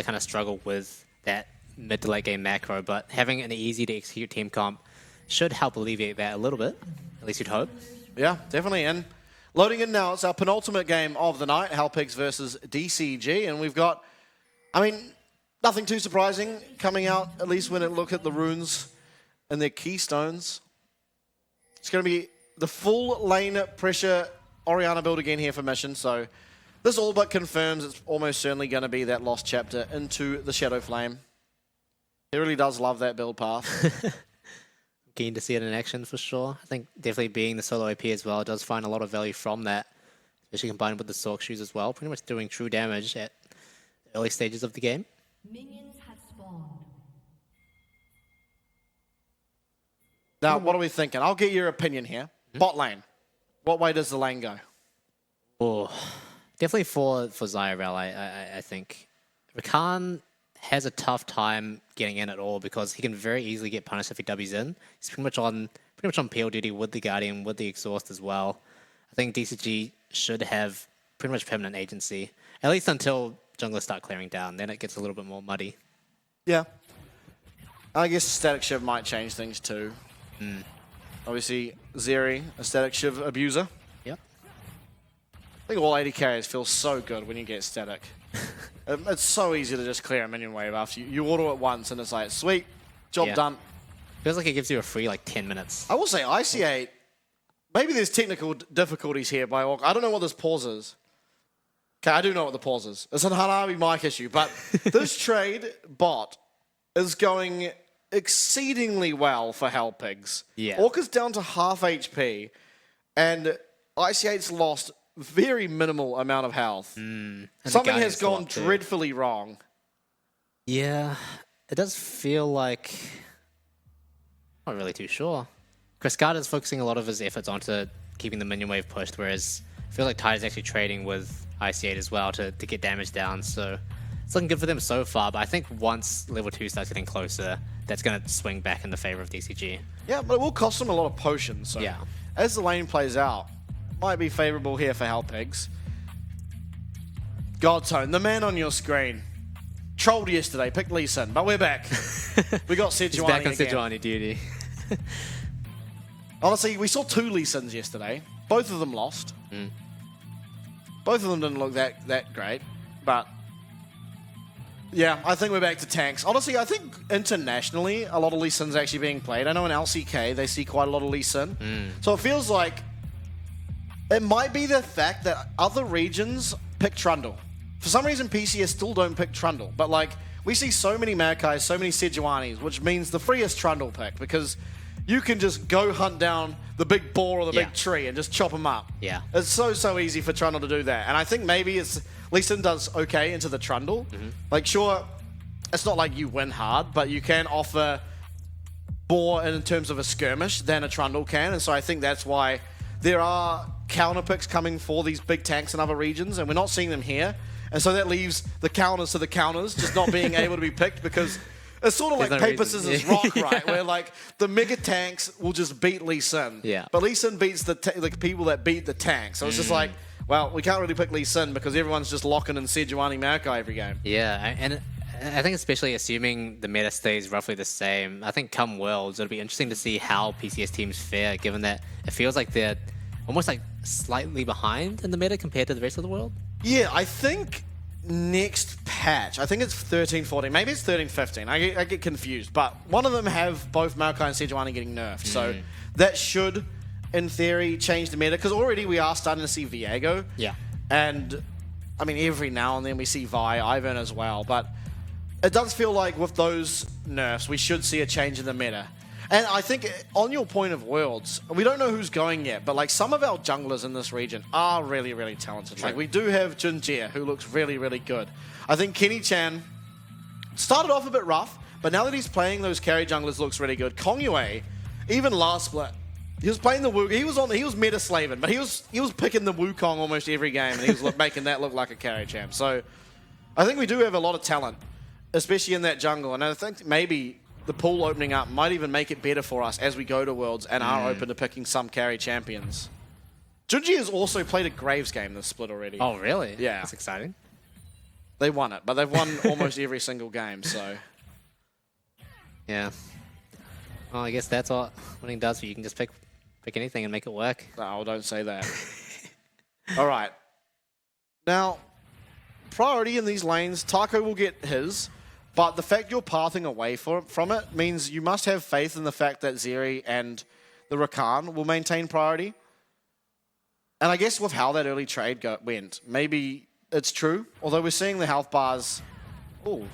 they kind of struggle with that mid to late game macro, but having an easy to execute team comp should help alleviate that a little bit, at least you'd hope. Yeah, definitely. And loading in now, it's our penultimate game of the night, Halpigs versus DCG, and we've got, I mean, nothing too surprising coming out, at least when it look at the runes and their keystones. It's going to be the full lane pressure Orianna build again here for Mission, so this all but confirms it's almost certainly going to be that lost chapter into the Shadow Flame. He really does love that build path. Keen to see it in action for sure. I think definitely being the solo AP as well does find a lot of value from that, especially combined with the Sork shoes as well. Pretty much doing true damage at the early stages of the game. Minions have spawned. Now, what are we thinking? I'll get your opinion here. Bot lane. What way does the lane go? Oh, definitely for Zyrel, I think. Rakan has a tough time getting in at all because he can very easily get punished if he W's in. He's pretty much on PL duty with the Guardian, with the Exhaust as well. I think DCG should have pretty much permanent agency, at least until junglers start clearing down. Then it gets a little bit more muddy. Yeah. I guess Static Shiv might change things too. Obviously, Zeri, a Static Shiv abuser. Yep. I think all 80 carries feel so good when you get Static. It's so easy to just clear a minion wave after you auto it once and it's like, sweet, job done. Feels like it gives you a free like 10 minutes. I will say IC8, maybe there's technical difficulties here by Orc. I don't know what this pause is. Okay, I do know what the pause is. It's an Hanabi mic issue, but this trade bot is going exceedingly well for Halpigs. Yeah. Orc is down to half HP, and IC8's lost very minimal amount of health. Something has gone dreadfully wrong. Yeah, it does feel like... Not really too sure. Crescata is focusing a lot of his efforts onto keeping the minion wave pushed, whereas I feel like Tide is actually trading with IC8 as well to get damage down, so it's looking good for them so far, but I think once level 2 starts getting closer, that's going to swing back in the favor of DCG. Yeah, but it will cost them a lot of potions, so yeah. As the lane plays out, might be favorable here for Halpigs. Godtone, the man on your screen. Trolled yesterday, picked Lee Sin, but we're back. We got Sejuani He's back on again. Sejuani duty. Honestly, we saw 2 Lee Sins yesterday. Both of them lost. Both of them didn't look that great, but yeah, I think we're back to tanks. Honestly, I think internationally, a lot of Lee Sin's actually being played. I know in LCK, they see quite a lot of Lee Sin. So it feels like it might be the fact that other regions pick Trundle. For some reason, PCS still don't pick Trundle, but like, we see so many Maracais, so many Sejuanis, which means the freest Trundle pick, because you can just go hunt down the big boar or the big tree and just chop them up. Yeah. It's so easy for Trundle to do that. And I think maybe it's, Lee Sin does okay into the Trundle. Like, sure, it's not like you win hard, but you can offer more in terms of a skirmish than a Trundle can, and so I think that's why there are counter picks coming for these big tanks in other regions, and we're not seeing them here. And so that leaves the counters to the counters just not being able to be picked, because it's sort of like paper, scissors, rock, right? Where like the mega tanks will just beat Lee Sin. Yeah. But Lee Sin beats the people that beat the tank. So it's just like, well, we can't really pick Lee Sin because everyone's just locking in Sejuani Maracai every game. Yeah, and I think especially assuming the meta stays roughly the same, I think come Worlds, it'll be interesting to see how PCS teams fare, given that it feels like they're almost like slightly behind in the meta compared to the rest of the world. Yeah, I think next patch, I think it's 13-14, maybe it's 13-15, I get confused, but one of them have both Maracai and Sejuani getting nerfed, so that should, in theory, change the meta, because already we are starting to see Viego. Yeah. And, I mean, every now and then we see Ivern as well, but it does feel like with those nerfs, we should see a change in the meta. And I think, on your point of Worlds, we don't know who's going yet, but like some of our junglers in this region are really, really talented. True. Like we do have Junjie, who looks really, really good. I think Kenny Chan started off a bit rough, but now that he's playing those carry junglers, looks really good. Kong Yue, even last split, he was playing the Wu. He was meta slaving, but he was picking the Wukong almost every game, and he was making that look like a carry champ. So I think we do have a lot of talent, especially in that jungle, and I think maybe the pool opening up might even make it better for us as we go to Worlds and are open to picking some carry champions. Junji has also played a Graves game this split already. Oh, really? Yeah. That's exciting. They won it, but they've won almost every single game, so... Yeah. Well, I guess that's what winning does for you. You can just pick anything and make it work. No, don't say that. All right. Now, priority in these lanes, Taco will get his, but the fact you're pathing away from it means you must have faith in the fact that Zeri and the Rakan will maintain priority. And I guess with how that early trade went, maybe it's true, although we're seeing the health bars. Ooh,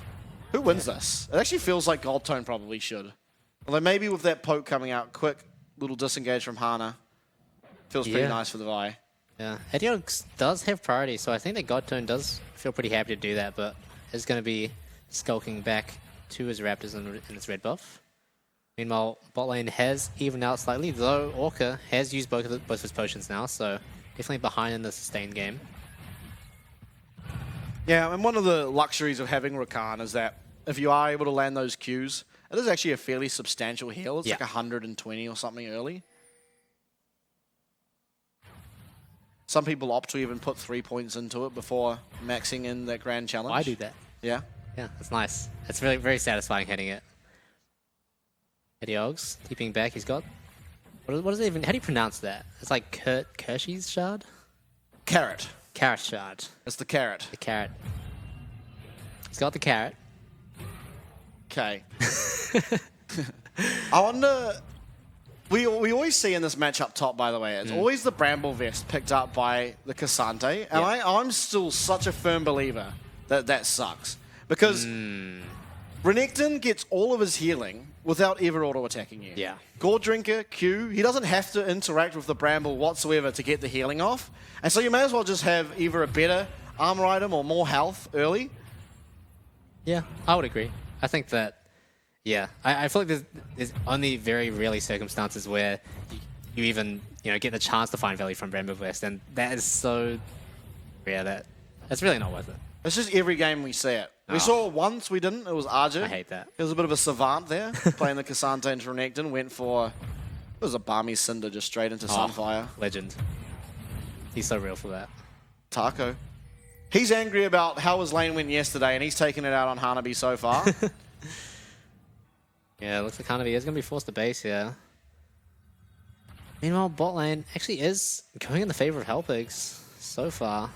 who wins this? It actually feels like Gold Tone probably should. Although maybe with that poke coming out, quick little disengage from Hana. Feels pretty nice for the Vi. Yeah, Adiox does have priority, so I think that Godtone does feel pretty happy to do that, but is going to be skulking back to his Raptors in his red buff. Meanwhile, bot lane has evened out slightly, though Orca has used both of his potions now, so definitely behind in the sustained game. Yeah, and one of the luxuries of having Rakan is that if you are able to land those Qs, it is actually a fairly substantial heal. It's like 120 or something early. Some people opt to even put 3 points into it before maxing in that grand challenge. I do that. Yeah? Yeah, that's nice. It's really very satisfying hitting it. Adiox, keeping back, he's got... What is it even... How do you pronounce that? It's like Kershey's shard? Carrot. Carrot shard. It's the carrot. The carrot. He's got the carrot. Okay. I wonder... We always see in this match up top, by the way, it's always the Bramble Vest picked up by the Cassante, and I'm still such a firm believer that that sucks. Because Renekton gets all of his healing without ever auto-attacking you. Yeah. Gore Drinker, Q, he doesn't have to interact with the Bramble whatsoever to get the healing off, and so you may as well just have either a better armor item or more health early. Yeah, I would agree. I think that... Yeah, I feel like there's only very rarely circumstances where you even get the chance to find value from Bramble Vest, and that is so rare that it's really not worth it. It's just every game we see it. We saw it once, we didn't. It was Arjun. I hate that. It was a bit of a savant there, playing the Cassante and Renekton. Went for... It was a Balmy Cinder just straight into Sunfire. Legend. He's so real for that. Taco. He's angry about how his lane went yesterday, and he's taken it out on Hanabi so far. Yeah, looks like Hanabi is going to be forced to base here. Meanwhile, bot lane actually is going in the favor of Helpigs so far.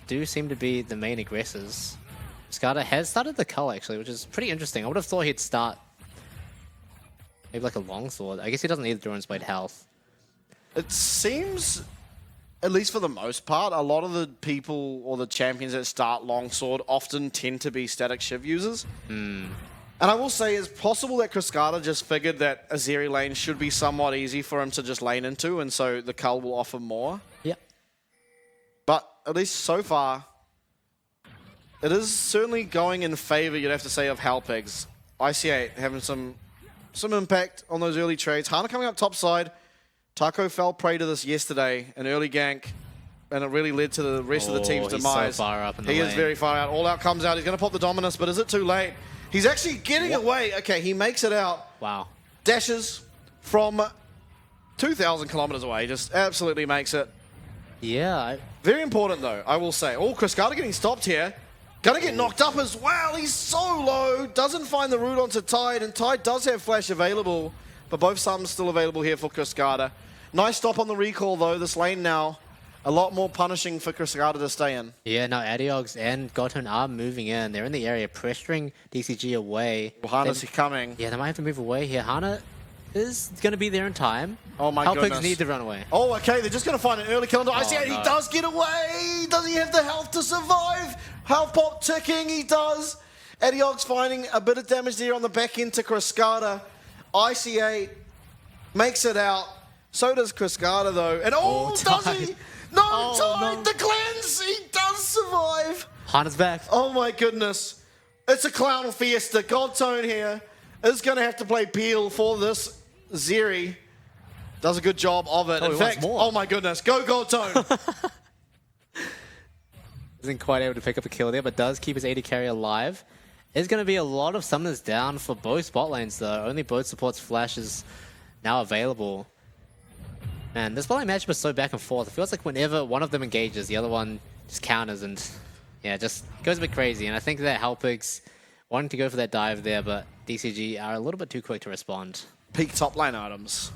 Do seem to be the main aggressors. Skada has started the cull actually, which is pretty interesting. I would have thought he'd start maybe like a longsword. I guess he doesn't need the Doran's Blade health. It seems, at least for the most part, a lot of the people or the champions that start longsword often tend to be static Shiv users. And I will say it's possible that Cascada just figured that a Zeri lane should be somewhat easy for him to just lane into, and so the cull will offer more. Yep. But at least so far, it is certainly going in favor, you'd have to say, of Halpigs. IC8 having some impact on those early trades. Hana coming up top side. Taco fell prey to this yesterday, an early gank, and it really led to the rest of the team's demise. He's so far up in the lane. is very far out. All out comes out. He's going to pop the Dominus, but is it too late? He's actually getting away. Okay, he makes it out. Wow. Dashes from 2,000 kilometers away. Just absolutely makes it. Yeah. Very important, though, I will say. Oh, Cascada getting stopped here. Gonna get knocked up as well. He's so low. Doesn't find the route onto Tide, and Tide does have Flash available, but both summons still available here for Cascada. Nice stop on the recall, though. This lane now, a lot more punishing for Cascada to stay in. Yeah, now Adiox and Goton are moving in. They're in the area, pressuring DCG away. Well, Hana's coming. Yeah, they might have to move away here. Hana is going to be there in time. Oh my goodness. Helpigs need to run away. Oh, okay, they're just going to find an early kill. I see it. no. He does get away. Does he have the health to survive? Health pop ticking, he does. Adiox finding a bit of damage there on the back end to Cascada. IC8 makes it out. So does Cascada, though. And does he? No, Tide, no. The cleanse, he does survive. Hana's back. Oh my goodness. It's a clown fiesta. Godtone here is going to have to play Peel for this. Zeri does a good job of it. In fact, oh my goodness, go Godtone. Isn't quite able to pick up a kill there, but does keep his AD carry alive. There's going to be a lot of summoners down for both bot lanes, though. Only both supports Flash is now available. Man, this bot lane matchup is so back and forth. It feels like whenever one of them engages, the other one just counters, and Yeah, just goes a bit crazy. And I think that Halpix wanting to go for that dive there, but DCG are a little bit too quick to respond. Peak top lane items.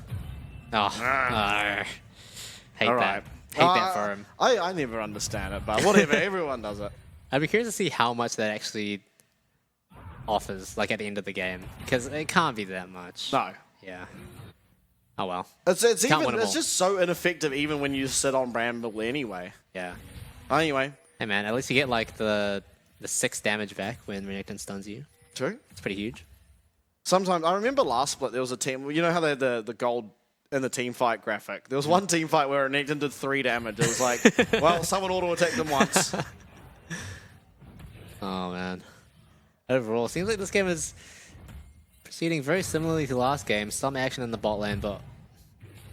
Oh, hate All that. right. Hate that for him. I never understand it, but whatever. Everyone does it. I'd be curious to see how much that actually offers, like at the end of the game, because it can't be that much. No. Yeah. Oh well. It's Can't win 'em it's all. just so ineffective even when you sit on Bramble anyway. Yeah. Anyway, Hey man, at least you get like the 6 damage back when Renekton stuns you. true. It's pretty huge. Sometimes I remember last split there was a team. You know how they had the gold in the team fight graphic. There was one team fight where Renekton did 3 damage. It was like, well, someone auto attacked them once. Oh man. Overall, seems like this game is proceeding very similarly to last game. Some action in the bot lane, but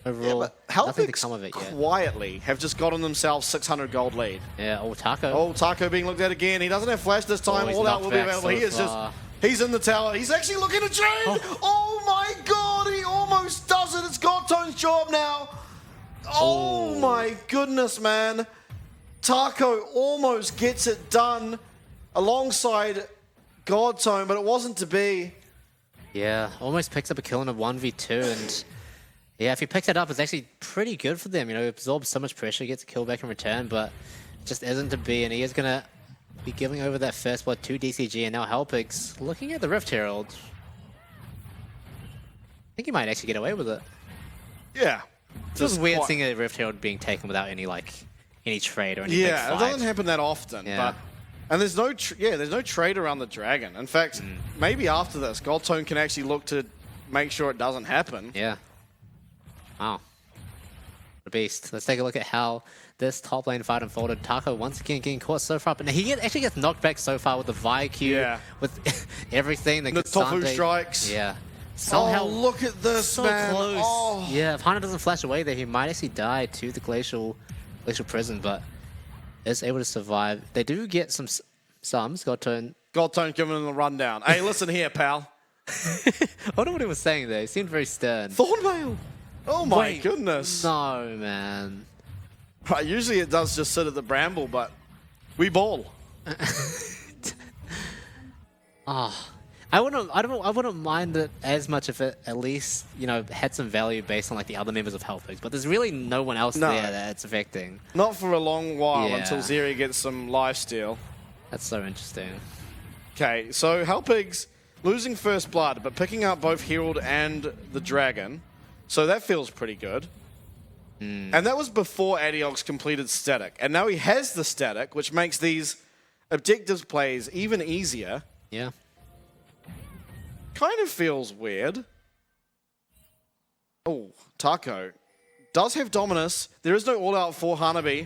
overall, nothing to Halpix come of it yet. quietly have just gotten themselves 600 gold lead. Yeah, oh Taco. Oh, Taco being looked at again. He doesn't have flash this time. he's All out knocked will be back available. so He is just, far. he's in the tower. He's actually looking to trade. Oh my god, he almost does it. It's Godtone's job now. Oh my goodness, man. Taco almost gets it done alongside Godtone, but it wasn't to be. Yeah, almost picks up a kill in a 1v2, and yeah, if he picks it up, it's actually pretty good for them. You know, he absorbs so much pressure, gets a kill back in return, but it just isn't to be, and he is gonna be giving over that first blood to DCG, and now Halpix looking at the Rift Herald. I think he might actually get away with it. Yeah. It's just weird seeing a Rift Herald being taken without any any trade or any big Yeah, it fight. doesn't happen that often. Yeah. But and there's no there's no trade around the dragon. In fact, maybe after this, Godtone can actually look to make sure it doesn't happen. Yeah. Wow. The beast. Let's take a look at how this top lane fight unfolded. Taco once again getting caught so far, but he actually gets knocked back so far with the Vi Q, Yeah. with everything. The Tofu Kasante. strikes. Yeah. Somehow Oh, look at this, so man. close. Oh. Yeah, if Hana doesn't flash away there, he might actually die to the glacial prison, but is able to survive. They do get some sums. Godtone. Godtone giving him the rundown. Hey, listen here, pal. I don't know what he was saying there. He seemed very stern. Thornmail. Oh my Wait, goodness. No, man. Right, usually it does just sit at the bramble, but we ball. I wouldn't mind it as much if it at least, you know, had some value based on like the other members of Halpix, but there's really no one else No. there that it's affecting. Not for a long while Yeah. until Zeri gets some lifesteal. That's so interesting. Okay, so Halpig's losing first blood, but picking up both Herald and the Dragon. So that feels pretty good. And that was before Adiog's completed static. And now he has the static, which makes these objectives plays even easier. Yeah. Kind of feels weird. Oh, Taco does have Dominus. There is no all-out for Hanabi.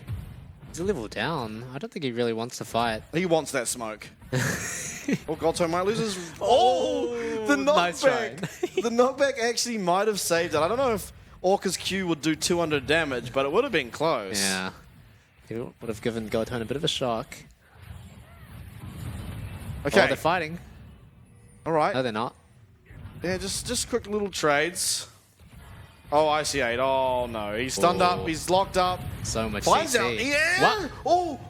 He's a level down. I don't think he really wants to fight. He wants that smoke. Oh, Godtone might lose his... Oh, the nice knockback. try. The knockback actually might have saved it. I don't know if Orca's Q would do 200 damage, but it would have been close. Yeah. He would have given Godtone a bit of a shock. Okay. Oh, they're fighting. All right. No, they're not. Yeah, just quick little trades. Oh, IC8. Oh, no. He's stunned up. He's locked up. So much Finds CC. out. Yeah. What?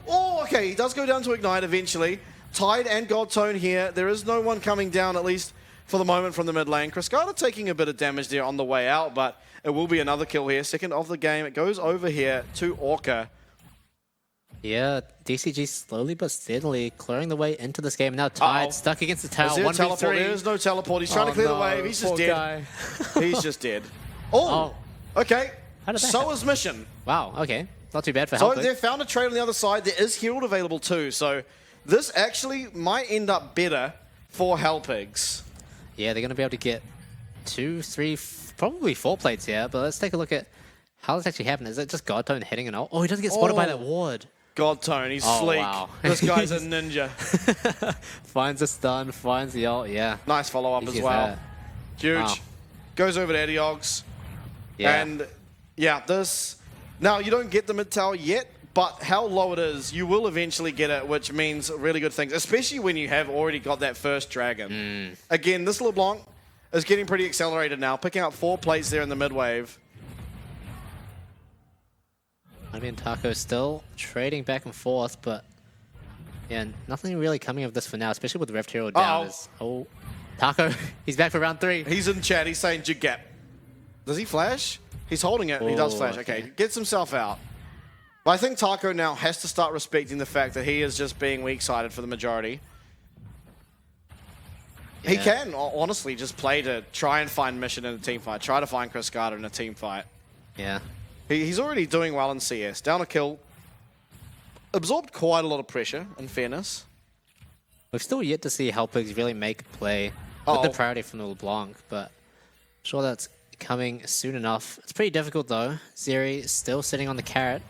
Oh, okay. He does go down to Ignite eventually. Tide and Godtone here. There is no one coming down, at least for the moment, from the mid lane. Cascada taking a bit of damage there on the way out, but it will be another kill here. Second of the game. It goes over here to Orca. Yeah, DCG slowly but steadily clearing the way into this game. Now Tide stuck against the tower. Is there a 1v3. teleport? There is no teleport. He's trying to clear the wave. He's just Poor dead. guy. He's just dead. Oh, okay. How did that So happen? is mission. Wow, okay. Not too bad for So Halpix. they found a trade on the other side. There is Herald available too. So this actually might end up better for Halpigs. Yeah, they're going to be able to get 2, 3, probably 4 plates here. But let's take a look at how this actually happened. Is it just Godtone hitting an ult? Oh, he doesn't get spotted by that ward. Godtone, he's Oh, sleek. wow. This guy's a ninja. Finds a stun, finds the ult, yeah. Nice follow-up as He's well. that. Huge. Wow. Goes over to Adiogs. Yeah. And yeah, this... Now, you don't get the mid-tower yet, but how low it is, you will eventually get it, which means really good things, especially when you have already got that first dragon. Again, this LeBlanc is getting pretty accelerated now, picking up 4 plates there in the mid-wave. I mean, Taco still trading back and forth, but Yeah, nothing really coming of this for now, especially with Rift Hero down. Oh, Taco, he's back for round 3. He's in chat. He's saying Jigap. Does he flash? He's holding it. He does flash. Okay, gets himself out. But I think Taco now has to start respecting the fact that he is just being weak-sided for the majority. Yeah. He can, honestly, just play to try and find Mission in a team fight. Try to find Cascada in a team fight. Yeah. He's already doing well in CS. Down a kill. Absorbed quite a lot of pressure, in fairness. We've still yet to see Helpigs really make a play with the priority from the LeBlanc, but I'm sure that's coming soon enough. It's pretty difficult, though. Zeri is still sitting on the carrot,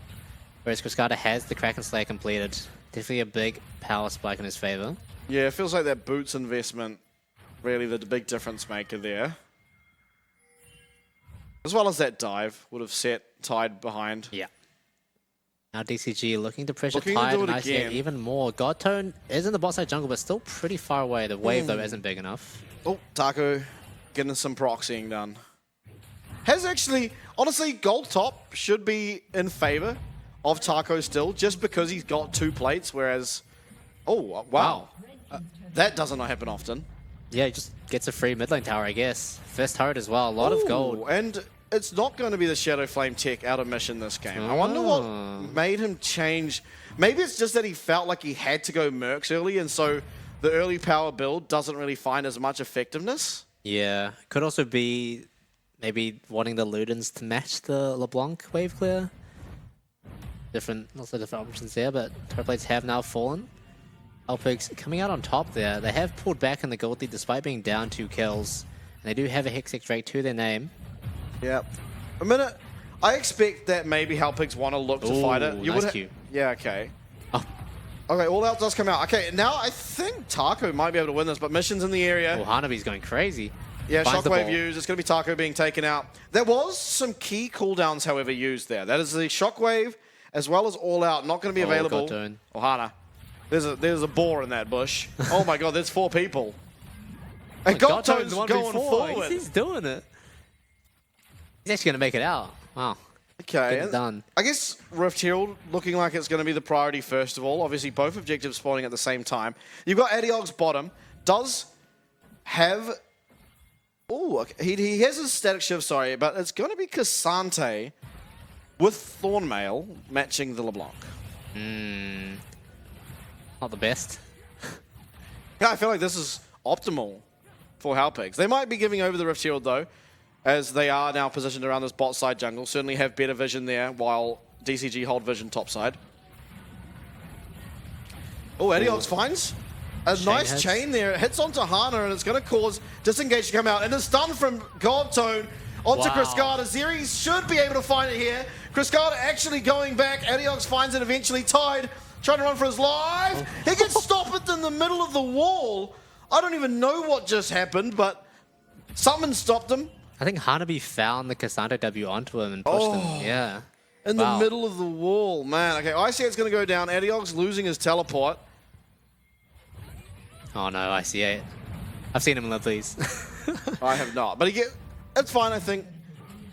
whereas Cascada has the Kraken Slayer completed. Definitely a big power spike in his favor. Yeah, it feels like that Boots investment really the big difference maker there. As well as that dive would have set Tide behind. Yeah. Now DCG looking to pressure Looking Tide to do and it ICA again. even more. Godtone is in the bot side jungle, but still pretty far away. The wave, though, isn't big enough. Oh, Taco getting some proxying done. Has actually, honestly, gold top should be in favor of Taco still, just because he's got 2 plates, whereas... Oh, wow. That doesn't happen often. Yeah, he just gets a free mid lane tower, I guess. First turret as well, a lot of gold. And it's not going to be the Shadow Flame tech out of mission this game. I wonder what made him change. Maybe it's just that he felt like he had to go Mercs early, and so the early power build doesn't really find as much effectiveness. Yeah, could also be maybe wanting the Ludens to match the LeBlanc wave clear. Also different options there, but turret plates have now fallen. Helpigs coming out on top there. They have pulled back in the gold lead despite being down 2 kills. And they do have a Hextech Drake to their name. Yeah. A minute. I expect that maybe Helpigs want to look to fight it. Nice cue. Yeah, okay. Oh. Okay, all out does come out. Okay, now I think Taco might be able to win this, but Mission's in the area. Oh, Hanabi's going crazy. Yeah, Finds the Shockwave ball. used. It's going to be Taco being taken out. There was some key cooldowns, however, used there. That is the Shockwave as well as All Out. Not going to be available. Oh, Hana. There's a boar in that bush. Oh my god, there's 4 people. And Godtone's going forward. He's doing it. He's actually going to make it out. Wow. Okay. Get it done. I guess Rift Herald looking like it's going to be the priority first of all. Obviously, both objectives spawning at the same time. You've got Adiog's bottom. Does have... Oh, okay. He has his static shift, sorry, but it's going to be Cassante with Thornmail matching the LeBlanc. Not the best. Yeah, I feel like this is optimal for Helpigs. They might be giving over the Rift Shield, though, as they are now positioned around this bot side jungle. Certainly have better vision there, while DCG hold vision top side. Oh, Adios finds a nice chain there. It hits onto Hana, and it's going to cause Disengage to come out. And a stun from Godtone onto Cascada. Zeri should be able to find it here. Cascada actually going back. Adios finds it eventually. Tide trying to run for his life. He gets stopped in the middle of the wall. I don't even know what just happened, but something stopped him. I think Hanabi found the Cassandra W onto him and pushed him. Yeah. In the middle of the wall, man. Okay, I see it's going to go down. Adiog's losing his teleport. Oh no, I see it. I've seen him live these. I have not. But it's fine, I think.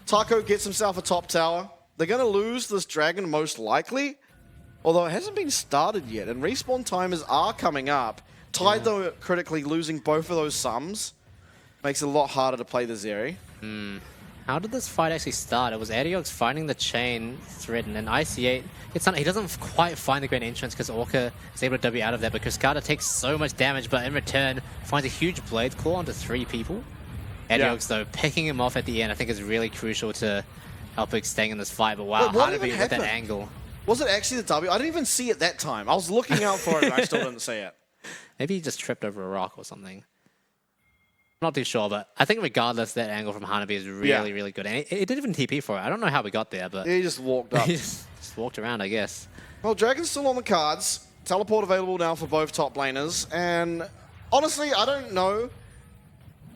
Taco gets himself a top tower. They're going to lose this dragon most likely. Although it hasn't been started yet, and respawn timers are coming up. Tide, though, critically losing both of those sums makes it a lot harder to play the Zeri. How did this fight actually start? It was Adiog's finding the chain threatened, and IC8, he doesn't quite find the great entrance because Orca is able to W out of that, but Cascada takes so much damage, but in return finds a huge blade claw onto 3 people. Adiog's, though, picking him off at the end, I think is really crucial to Helpigs staying in this fight, but wow, Hanabi with that angle. Was it actually the W? I didn't even see it that time. I was looking out for it and I still didn't see it. Maybe he just tripped over a rock or something. I'm not too sure, but I think regardless, that angle from Hanabi is really, really good. And it didn't even TP for it. I don't know how we got there, but... He just walked up. He just walked around, I guess. Well, Dragon's still on the cards. Teleport available now for both top laners. And honestly, I don't know.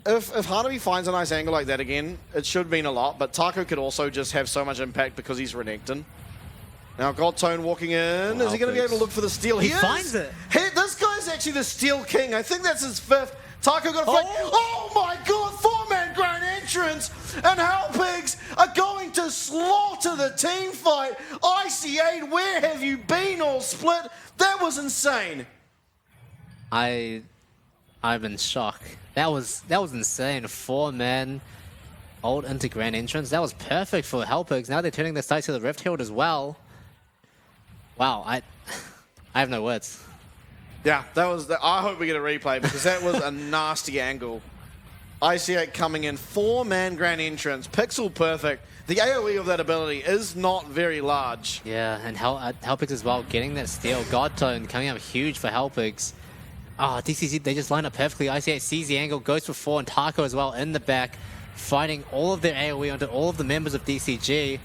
If Hanabi finds a nice angle like that again, it should mean a lot. But Taco could also just have so much impact because he's Renekton. Now Godtone walking in. Is he going to be able to look for the steal? He finds it. Hey, this guy's actually the steal king. I think that's his 5th. Taco got a flank. Oh my god, 4-man grand entrance. And Helpigs are going to slaughter the team fight. IC8, where have you been all split? That was insane. I'm in shock. That was insane. 4-man ult into Grand Entrance. That was perfect for Helpigs. Now they're turning their sights to the Rift Herald as well. Wow, I have no words. Yeah, that was. I hope we get a replay because that was a nasty angle. IC8 coming in, 4-man Grand Entrance, pixel perfect. The AoE of that ability is not very large. Yeah, and Helpigs as well, getting that steal. God Tone coming up huge for Helpigs. Oh, DCG, they just line up perfectly. IC8 sees the angle, goes for 4, and Taco as well in the back, fighting all of their AoE onto all of the members of DCG.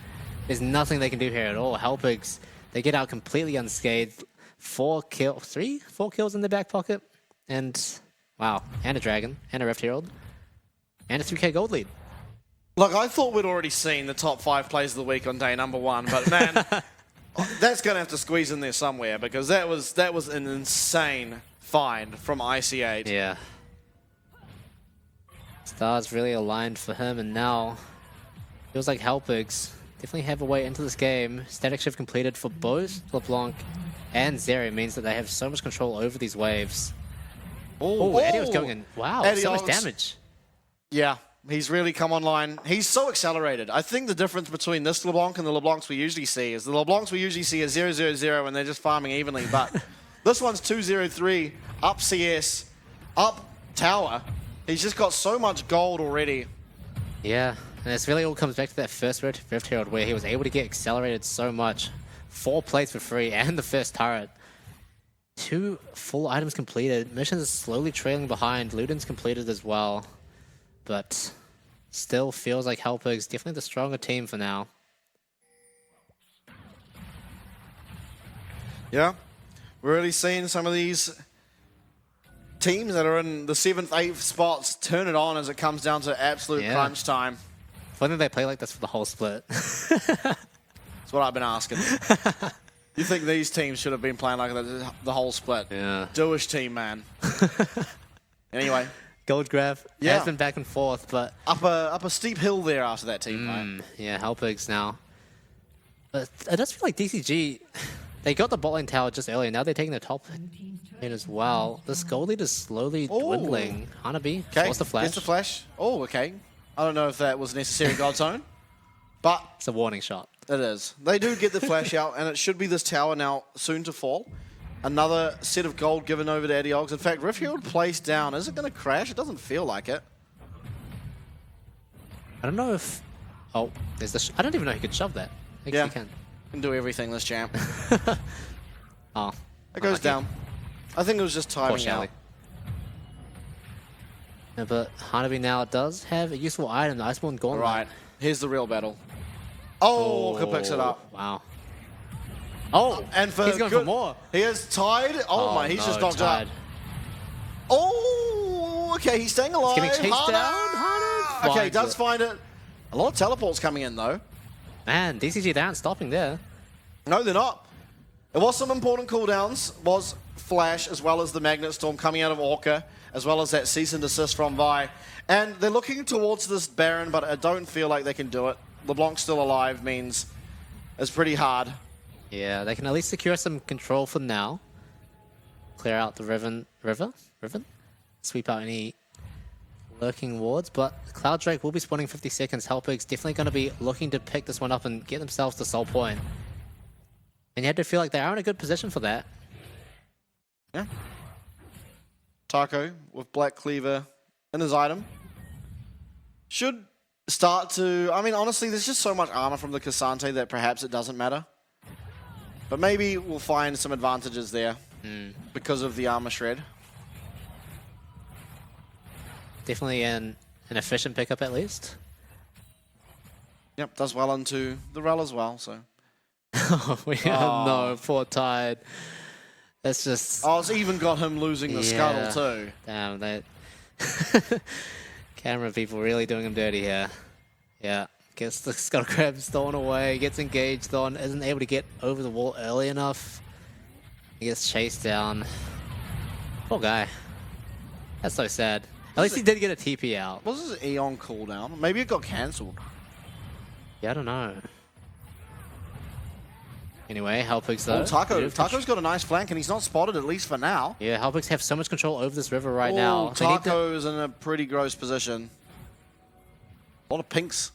There's nothing they can do here at all. Helpigs, they get out completely unscathed. 4 kills in the back pocket. And, wow, and a Dragon, and a Rift Herald, and a 3k gold lead. Look, I thought we'd already seen the top 5 plays of the week on day number 1, but man, that's going to have to squeeze in there somewhere because that was an insane find from IC8. Yeah. Stars really aligned for him, and now feels like Helpigs definitely have a way into this game. Static shift completed for both LeBlanc and Zeri means that they have so much control over these waves. Oh, Eddie was going in. Wow, so much damage. Yeah, he's really come online. He's so accelerated. I think the difference between this LeBlanc and the LeBlancs we usually see is the LeBlancs we usually see is 0-0-0 and they're just farming evenly, but this one's 2-0-3, up CS, up tower. He's just got so much gold already. Yeah, and this really all comes back to that first Rift Herald where he was able to get accelerated so much. 4 plates for free and the first turret. 2 full items completed. Missions is slowly trailing behind. Luden's completed as well. But still feels like Helpigs definitely the stronger team for now. Yeah, we're really seeing some of these teams that are in the 7th, 8th spots turn it on as it comes down to absolute crunch time. Why don't they play like this for the whole split? That's what I've been asking. You think these teams should have been playing like the whole split? Yeah. Jewish team, man. Anyway. Gold grab has been back and forth, but up a steep hill there after that team fight. Yeah, Helpigs now. But it does feel like DCG, they got the bot lane tower just earlier. Now they're taking the top lane as well. This gold lead is slowly dwindling. Hanabi forced the flash. Gets the flash. Oh, okay. I don't know if that was necessary God's own, but it's a warning shot. It is. They do get the flash out, and it should be this tower now soon to fall. Another set of gold given over to Adiogs. In fact, Rift Herald placed down. Is it going to crash? It doesn't feel like it. I don't know if... Oh, there's the... I don't even know he could shove that. I guess he can do everything, this champ. Oh. It goes down. I think it was just timing out. Yeah, but Hanabi now does have a useful item, the Iceborne Gauntlet. Right. Here's the real battle. Oh, Orca picks it up. Wow. Oh, and he's going for more. He is tied. Oh my, he's just knocked out. Oh, okay, he's staying alive. He's getting chased down. Okay, does find it. A lot of teleports coming in though. Man, DCG, they aren't stopping there. No, they're not. There was some important cooldowns. Was Flash as well as the Magnet Storm coming out of Orca, as well as that cease and desist from Vi. And they're looking towards this Baron, but I don't feel like they can do it. LeBlanc still alive means it's pretty hard. Yeah, they can at least secure some control for now. Clear out the Riven? Sweep out any lurking wards, but Cloud Drake will be spawning 50 seconds. Helpig's definitely going to be looking to pick this one up and get themselves to Soul Point. And you had to feel like they are in a good position for that. Yeah. Taco with Black Cleaver in his item. Should start to... I mean, honestly, there's just so much armor from the Cassante that perhaps it doesn't matter. But maybe we'll find some advantages there because of the armor shred. Definitely an efficient pickup at least. Yep, does well into the rel as well, so... No, poor Tide. That's just... Oh, it's even got him losing the scuttle too. Damn, that... Camera people really doing him dirty here. Yeah, gets the scuttle crab stolen away, gets engaged on, isn't able to get over the wall early enough. He gets chased down. Poor guy. That's so sad. At least he did get a TP out. What was his Eon cooldown? Maybe it got cancelled. Yeah, I don't know. Anyway, Helpix Oh, though. Taco's got a nice flank, and he's not spotted, at least for now. Yeah, Helpix have so much control over this river right now. They need to- Taco's in a pretty gross position. A lot of pinks.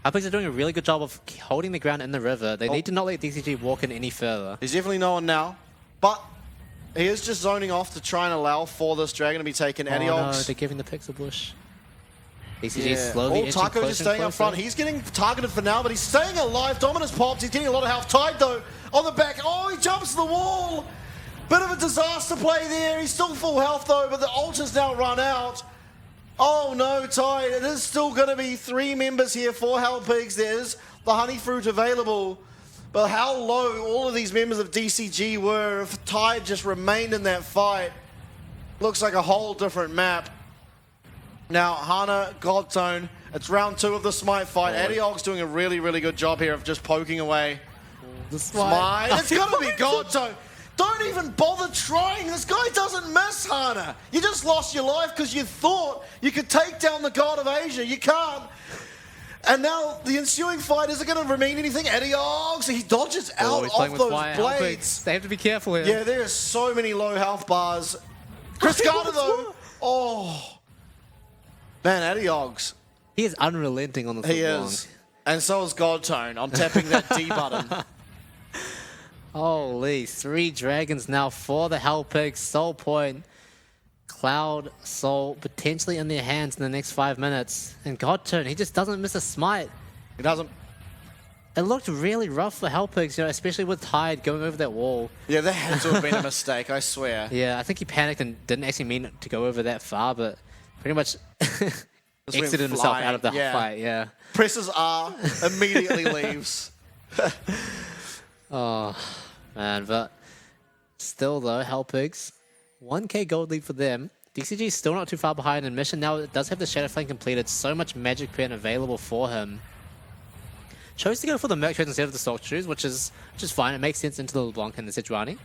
Helpix are doing a really good job of holding the ground in the river. They need to not let DCG walk in any further. He's definitely no one now, but he is just zoning off to try and allow for this dragon to be taken. Oh no, Adiox. they're giving the pixel bush. DCG slowly Oh, inching Taco's closer just and staying up front. closer. He's getting targeted for now, but he's staying alive. Dominus pops. He's getting a lot of health. Tide, though, on the back. Oh, he jumps the wall. Bit of a disaster play there. He's still full health, though, but the ult has now run out. Oh, no, Tide. It is still going to be 3 members here for Hellpigs. There's the honey fruit available. But how low all of these members of DCG were if Tide just remained in that fight. Looks like a whole different map. Now, Hana, Godtone, it's round 2 of the Smite fight. Adiox doing a really, really good job here of just poking away. The Smite. It's got to be Godtone. Don't even bother trying. This guy doesn't miss, Hana. You just lost your life because you thought you could take down the God of Asia. You can't. And now the ensuing fight, is it going to remain anything? Adiox, he dodges out he's playing of with those fire. blades. Helpix, they have to be careful here. Yeah, there are so many low health bars. Cascada, though. Oh. Man, Adiox. He is unrelenting on the He football. is. And so is Godtone on tapping that D button. Holy, 3 dragons now for the Hellpigs. Soul Point, Cloud, Soul potentially in their hands in the next 5 minutes. And Godturn, he just doesn't miss a smite. He doesn't. It looked really rough for Hellpigs, you know, especially with Tide going over that wall. Yeah, that had to have been a mistake, I swear. Yeah, I think he panicked and didn't actually mean to go over that far, but pretty much exited himself flying, out of the yeah. fight, yeah. Presses R, immediately leaves. Oh, man, but still though, Hellpigs, 1k gold lead for them. DCG is still not too far behind in mission. Now it does have the Shadow Flame completed, so much magic pen available for him. Chose to go for the Merc Treads instead of the Stalk Shoes, which is fine. It makes sense into the LeBlanc and the Sejuani.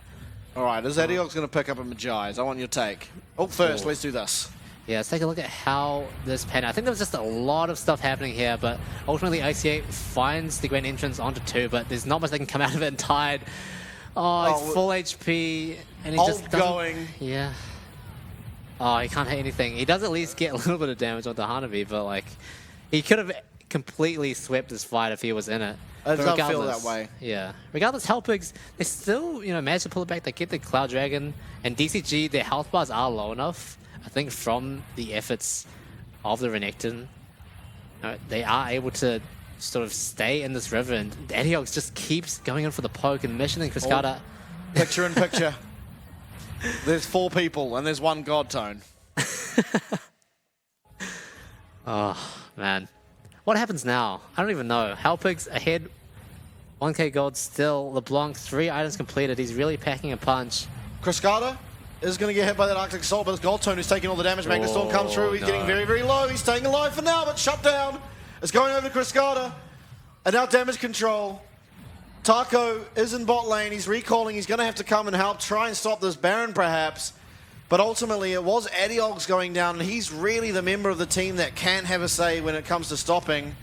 All right, is Adiox going to pick up a Magi's? I want your take. Oh, first, let's do this. Yeah, let's take a look at how this panned out. I think there was just a lot of stuff happening here, but ultimately ICA finds the Grand Entrance onto 2, but there's not much that can come out of it in Tide. Oh, he's full HP, and he just doesn't... going. Yeah. Oh, he can't hit anything. He does at least get a little bit of damage onto Hanabi, but like, he could have completely swept this fight if he was in it. It But does feel regardless, that way. Yeah. Regardless, Hellpigs, they still, you know, manage to pull it back. They get the Cloud Dragon, and DCG, their health bars are low enough, I think, from the efforts of the Renekton. They are able to sort of stay in this river, and Adiox just keeps going in for the poke and mission, and Cascada... Picture in picture. There's 4 people, and there's 1 Godtone. Oh, man. What happens now? I don't even know. Hellpigs ahead. 1k gold still. LeBlanc, 3 items completed. He's really packing a punch. Cascada is going to get hit by that Arctic Assault, but it's Godtone who's taking all the damage. Magnastorm comes through. He's getting very, very low. He's staying alive for now, but shut down. It's going over to Cascada. And now damage control. Taco is in bot lane. He's recalling. He's going to have to come and help try and stop this Baron, perhaps. But ultimately, it was Adiox going down, and he's really the member of the team that can have a say when it comes to stopping.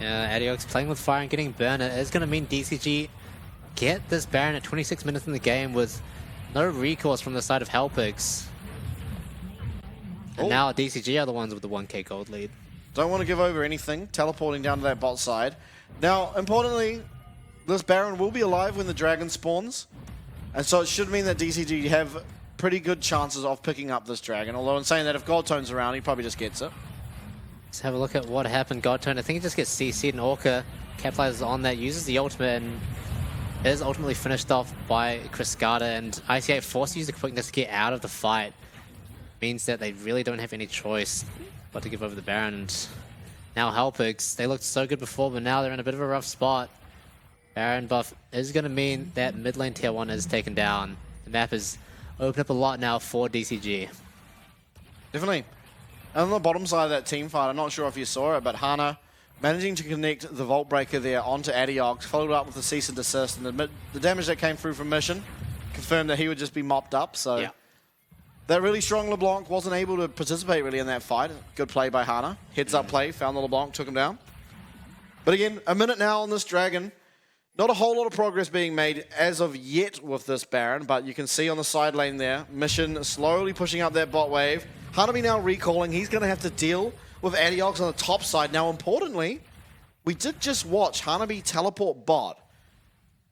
Yeah, Adiox playing with fire and getting burned. It is going to mean DCG get this Baron at 26 minutes in the game with no recourse from the side of Hellpigs. And now DCG are the ones with the 1k gold lead. Don't want to give over anything. Teleporting down to that bot side. Now, importantly, this Baron will be alive when the dragon spawns. And so it should mean that DCG have pretty good chances of picking up this dragon. Although in saying that, if Godtone's around, he probably just gets it. Let's have a look at what happened. Godtone, I think he just gets CC'd, and Orca capitalizes on that, uses the ultimate, and is ultimately finished off by Cascada. And ICA forced to use the quickness to get out of the fight. Means that they really don't have any choice but to give over the Baron. And now Hellpigs, they looked so good before, but now they're in a bit of a rough spot. Baron buff is going to mean that mid lane tier 1 is taken down. The map is opened up a lot now for DCG. Definitely. And on the bottom side of that team fight, I'm not sure if you saw it, but Hana managing to connect the Vault Breaker there onto Adiox, followed up with the cease and desist, and the damage that came through from Mission confirmed that he would just be mopped up. So Yeah. that really strong LeBlanc wasn't able to participate really in that fight. Good play by Hana. Heads up play, found the LeBlanc, took him down. But again, a minute now on this dragon. Not a whole lot of progress being made as of yet with this Baron, but you can see on the side lane there, Mission slowly pushing up that bot wave. Hanabi now recalling. He's going to have to deal with Adiox on the top side. Now, importantly, we did just watch Hanabi teleport bot.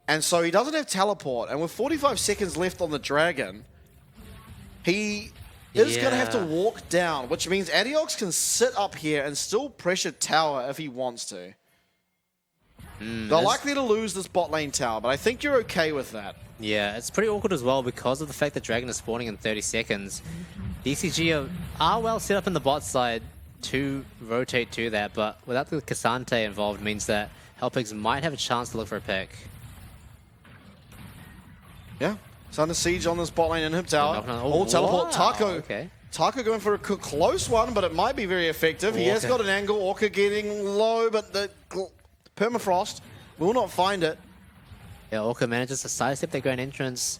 And so he doesn't have teleport. And with 45 seconds left on the Dragon, he is going to have to walk down, which means Adiox can sit up here and still pressure tower if he wants to. They're likely to lose this bot lane tower, but I think you're okay with that. Yeah, it's pretty awkward as well because of the fact that Dragon is spawning in 30 seconds. DCG are well set up in the bot side to rotate to that, but without the Cassante involved means that Helpigs might have a chance to look for a pick. Yeah, it's under siege on this bot lane in Hip Tower. Oh, teleport. wow. Taco. Okay. Taco going for a close one, but it might be very effective. He has got an angle. Orca getting low, but the permafrost will not find it. Yeah, Orca manages to sidestep their grand entrance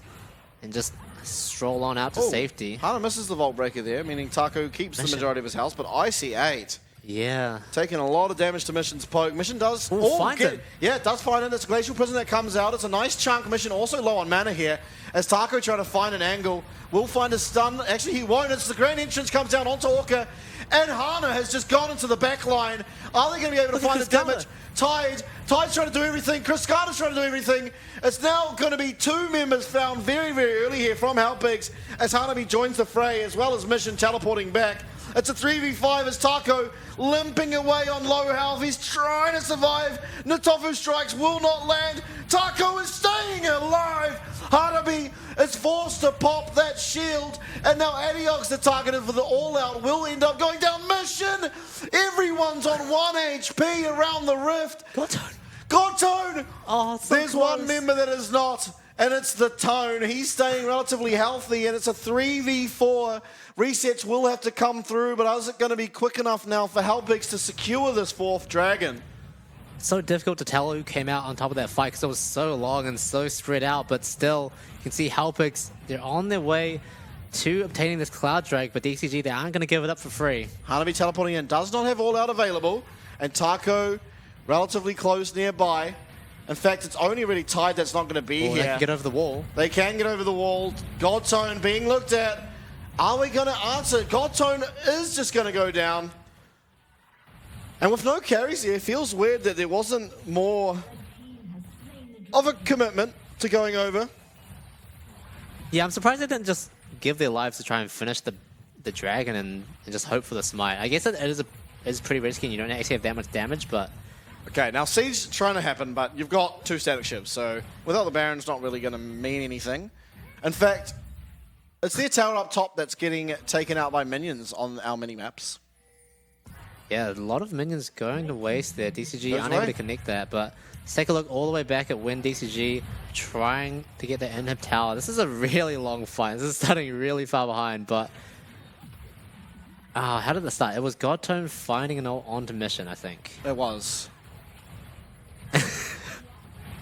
and just stroll on out to safety. Hana misses the Vault Breaker there, meaning Taco keeps the majority of his health, but IC8 Yeah. taking a lot of damage to Mission's poke. Mission does find it. Yeah, it does find it. It's Glacial Prison that comes out. It's a nice chunk. Mission also low on mana here. As Taco trying to find an angle, will find a stun. Actually, he won't. It's the grand entrance comes down onto Orca. And Hana has just gone into the back line. Are they going to be able to find the damage? Tide's trying to do everything. Chris Carter's trying to do everything. It's now going to be two members found very, very early here from Helpigs as Hanabi joins the fray, as well as Mission teleporting back. It's a 3v5 as Taco limping away on low health. He's trying to survive. Natofu strikes will not land. Taco is staying alive. Hanabi is forced to pop that shield. And now Adiox, the targeted for the all-out, will end up going down. Mission! Everyone's on 1 HP around the rift. Godtone! Oh, so There's close. one member that is not, and it's the Tone. He's staying relatively healthy, and it's a 3v4. Resets will have to come through, but is it going to be quick enough now for Helpigs to secure this fourth Dragon? So difficult to tell who came out on top of that fight because it was so long and so spread out, but still, you can see Helpigs, they're on their way to obtaining this Cloud Drake, but DCG, they aren't going to give it up for free. Hanabi teleporting in, does not have all-out available, and Taco relatively close nearby. In fact, it's only really Tide that's not going to be here. They can get over the wall. They can get over the wall. Godtone being looked at. Are we going to answer? Godtone is just going to go down. And with no carries here, it feels weird that there wasn't more of a commitment to going over. Yeah, I'm surprised they didn't just give their lives to try and finish the Dragon and just hope for the smite. I guess it is pretty risky and you don't actually have that much damage, but... Okay, now Siege trying to happen, but you've got two static ships, so without the Baron, it's not really going to mean anything. In fact, it's their tower up top that's getting taken out by minions on our mini-maps. Yeah, a lot of minions going to waste there. DCG That's unable right. to connect that, but let's take a look all the way back at when DCG trying to get the inhib tower. This is a really long fight. This is starting really far behind, but... how did it start? It was Godtone finding an ult onto Mission, I think. It was.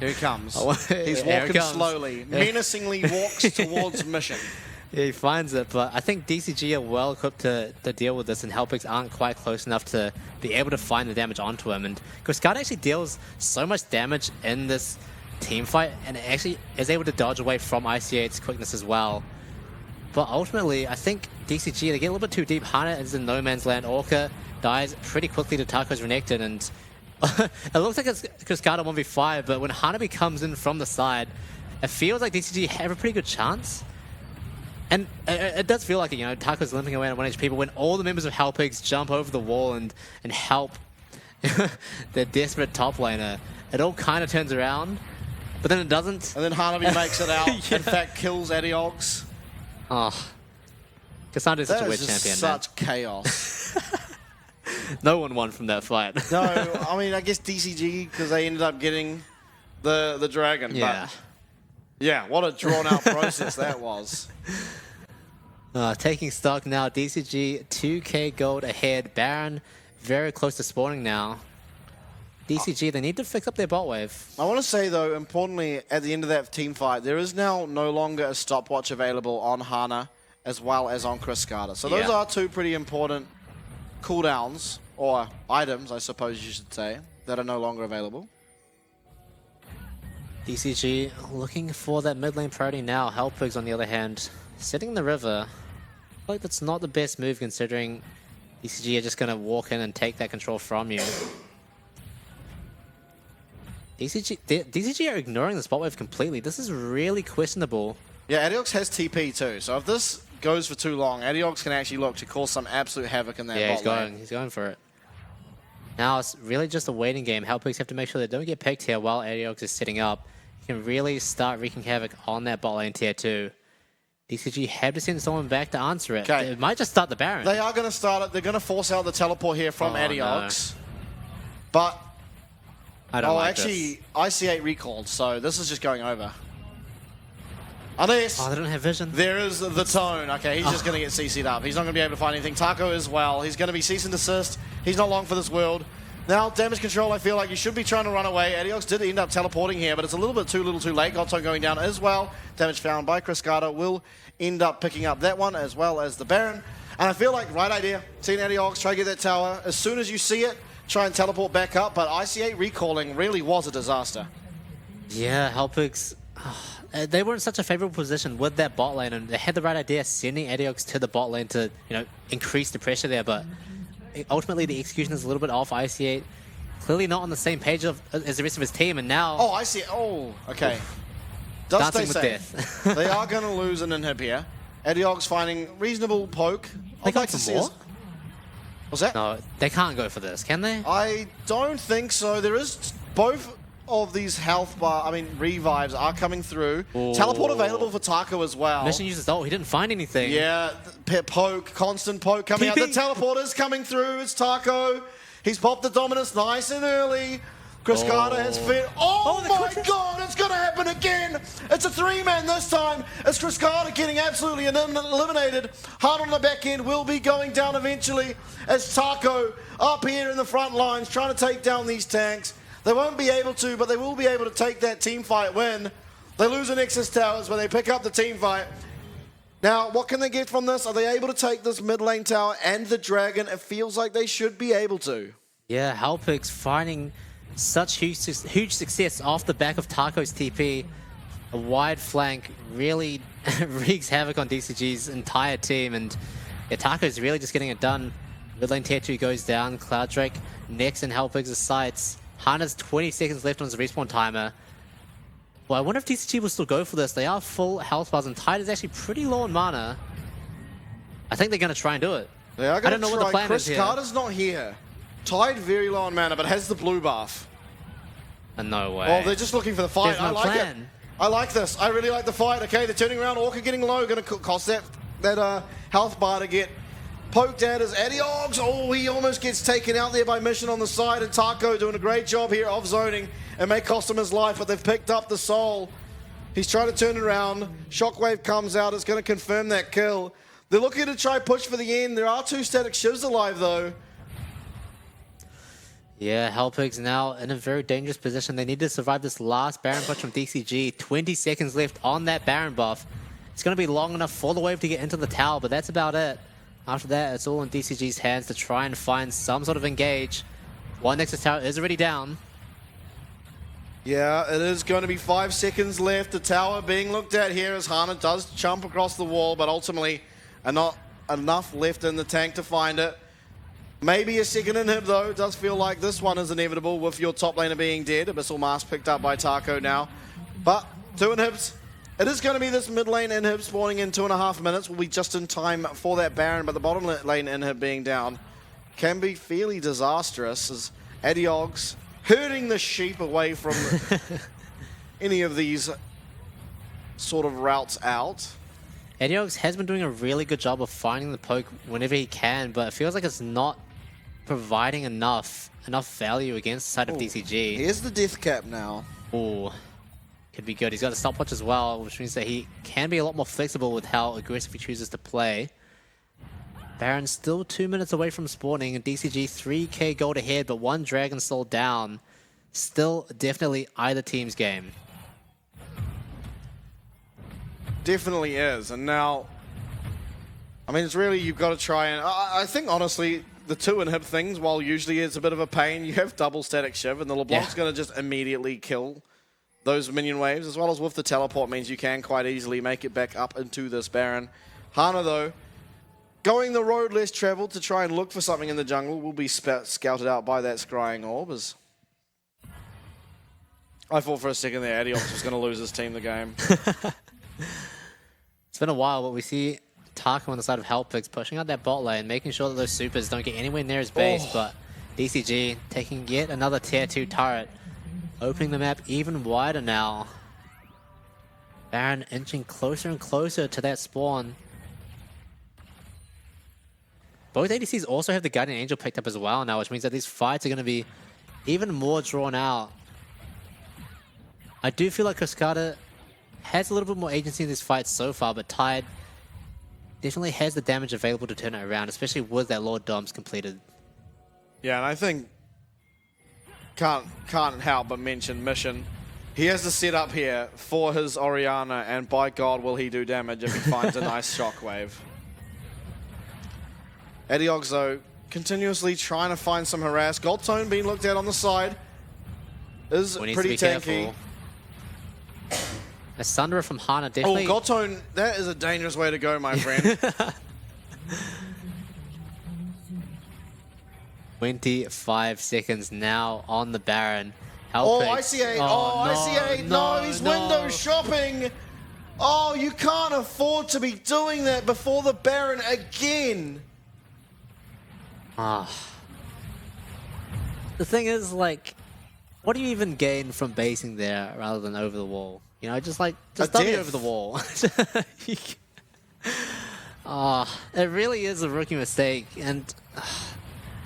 Here he comes. He's Here he walking comes. slowly, menacingly walks towards Mission. Yeah, he finds it, but I think DCG are well equipped to deal with this, and Helpigs aren't quite close enough to be able to find the damage onto him. And Cascada actually deals so much damage in this team fight, and actually is able to dodge away from IC8's quickness as well. But ultimately, I think DCG, they get a little bit too deep. Hana is in no man's land. Orca dies pretty quickly to Taco's Renekton, and it looks like it's Cascada 1v5, but when Hanabi comes in from the side, it feels like DCG have a pretty good chance. And it does feel like it, you know, Taco's limping away on 1 HP, but when all the members of Helpigs jump over the wall and help their desperate top laner, it all kind of turns around, but then it doesn't. And then Hanabi makes it out, in fact kills Adiox. Oh, Cassandra's such a weird champion, such chaos. man. No one won from that fight. No, I mean, I guess DCG, because they ended up getting the Dragon. Yeah. But yeah, what a drawn-out process that was. Taking stock now, DCG 2k gold ahead. Baron very close to spawning now. DCG, they need to fix up their bot wave. I want to say, though, importantly, at the end of that team fight, there is now no longer a stopwatch available on Hana as well as on Chris Carter. So those are two pretty important cooldowns, or items, I suppose you should say, that are no longer available. DCG looking for that mid lane priority now. Hellpigs, on the other hand, sitting in the river. I feel like that's not the best move considering DCG are just going to walk in and take that control from you. DCG are ignoring the spot wave completely. This is really questionable. Yeah, Adiox has TP too, so if this goes for too long, Adiox can actually look to cause some absolute havoc in that bot lane. He's going for it. Now it's really just a waiting game. Hellpigs have to make sure they don't get picked here while Adiox is sitting up. He can really start wreaking havoc on that bot lane tier 2. DCG have to send someone back to answer it. Okay. It might just start the Baron. They are going to start it. They're going to force out the teleport here from Adiox. No. But, I don't like actually, this. IC8 recalled, so this is just going over. Unless They don't have vision. there is the tone. Okay, he's just going to get CC'd up. He's not going to be able to find anything. Taco as well. He's going to be cease and desist. He's not long for this world. Now, damage control, I feel like you should be trying to run away. Adiox did end up teleporting here, but it's a little bit too late. Godtone going down as well. Damage found by Cascada will end up picking up that one as well as the Baron. And I feel like, right idea, seeing Adiox try to get that tower. As soon as you see it, try and teleport back up, but IC8 recalling really was a disaster. Yeah, Hellpigs, they were in such a favorable position with that bot lane, and they had the right idea sending Adiox to the bot lane to, increase the pressure there, but ultimately the execution is a little bit off. IC8 clearly not on the same page as the rest of his team, and now... Oh, I see. Oh, okay. Does stay Dancing with safe. death. They are going to lose an inhib here. Adiox finding reasonable poke. I'd like to see more? What's that? No, they can't go for this, can they? I don't think so. There is both of these revives are coming through. Ooh. Teleport available for Taco as well. Mission uses he didn't find anything. Yeah, poke, constant poke coming out. The TP. teleport is coming through. It's Taco. He's popped the dominance nice and early. Cascada has fit. Oh my god, it's going to happen again. It's a 3-man this time. It's Cascada getting absolutely eliminated. Hard on the back end will be going down eventually as Taco up here in the front lines trying to take down these tanks. They won't be able to, but they will be able to take that team fight win. They lose an Nexus Towers when they pick up the team fight. Now, what can they get from this? Are they able to take this mid lane tower and the dragon? It feels like they should be able to. Yeah, Hellpigs finding such huge success off the back of Taco's TP. A wide flank really wreaks havoc on DCG's entire team, and Taco's really just getting it done. Mid lane tier 2 goes down. Cloud Drake next in Hellpigs' sights. Han has 20 seconds left on his respawn timer. Well, I wonder if DCG will still go for this. They are full health bars, and Tide is actually pretty low on mana. I think they're going to try and do it. They are I going don't to know what the try. plan is here. Cascada's not here. Tide very low on mana, but has the blue buff. No way. Oh, they're just looking for the fight. There's no I like plan. it. I like this. I really like the fight. Okay, they're turning around. Orca getting low. Going to cost that health bar to get poked at as Adiox. Oh, he almost gets taken out there by Mission on the side. And Taco doing a great job here of zoning. It may cost him his life, but they've picked up the soul. He's trying to turn it around. Shockwave comes out. It's going to confirm that kill. They're looking to try push for the end. There are 2 static shivs alive, though. Yeah, Hellpigs now in a very dangerous position. They need to survive this last Baron push from DCG. 20 seconds left on that Baron buff. It's going to be long enough for the wave to get into the tower, but that's about it. After that, it's all in DCG's hands to try and find some sort of engage. One Nexus tower is already down. Yeah, it is going to be 5 seconds left. The tower being looked at here as Hana does jump across the wall, but ultimately not enough left in the tank to find it. Maybe a second inhib though. It does feel like this one is inevitable with your top laner being dead. Abyssal Mask picked up by Taco now. But 2 inhibs. It is going to be this mid lane inhib spawning in 2.5 minutes. We'll be just in time for that Baron, but the bottom lane inhib being down can be fairly disastrous as Adiox herding the sheep away from any of these sort of routes out. Adiox has been doing a really good job of finding the poke whenever he can, but it feels like it's not providing enough value against the side of DCG. Here's the death cap now. Ooh, could be good. He's got a stopwatch as well, which means that he can be a lot more flexible with how aggressive he chooses to play. Baron's still 2 minutes away from spawning, and DCG 3k gold ahead, but 1 Dragon Soul down. Still definitely either team's game. Definitely is. And now, I mean, it's really, you've got to try and... I think, honestly, the 2 inhib things, while usually it's a bit of a pain, you have double static shiv, and the LeBlanc's going to just immediately kill those minion waves, as well as with the teleport, means you can quite easily make it back up into this Baron. Hana, though, going the road less traveled to try and look for something in the jungle, will be scouted out by that scrying orb. As I thought for a second there, Adiox was going to lose his team the game. It's been a while, but we see Taco on the side of Helpix pushing out that bot lane, making sure that those supers don't get anywhere near his base, but DCG taking yet another tier 2 turret, opening the map even wider now. Baron inching closer and closer to that spawn. Both ADCs also have the Guardian Angel picked up as well now, which means that these fights are going to be even more drawn out. I do feel like Cascada has a little bit more agency in these fights so far, but Tide definitely has the damage available to turn it around, especially with that Lord Doms completed. Yeah, and I think can't help but mention Mission. He has the setup here for his Orianna, and by God will he do damage if he finds a nice shockwave. Adiox, though, continuously trying to find some harass. Goldtone being looked at on the side is pretty tanky. A Sundra from Hana definitely... Oh, Goldtone, that is a dangerous way to go, my friend. 25 seconds now on the Baron. Oh, Helpix. IC8. Oh, IC8. No, he's window shopping. Oh, you can't afford to be doing that before the Baron again. Ah. The thing is, like, what do you even gain from basing there rather than over the wall? You know, just W over the wall. It really is a rookie mistake, and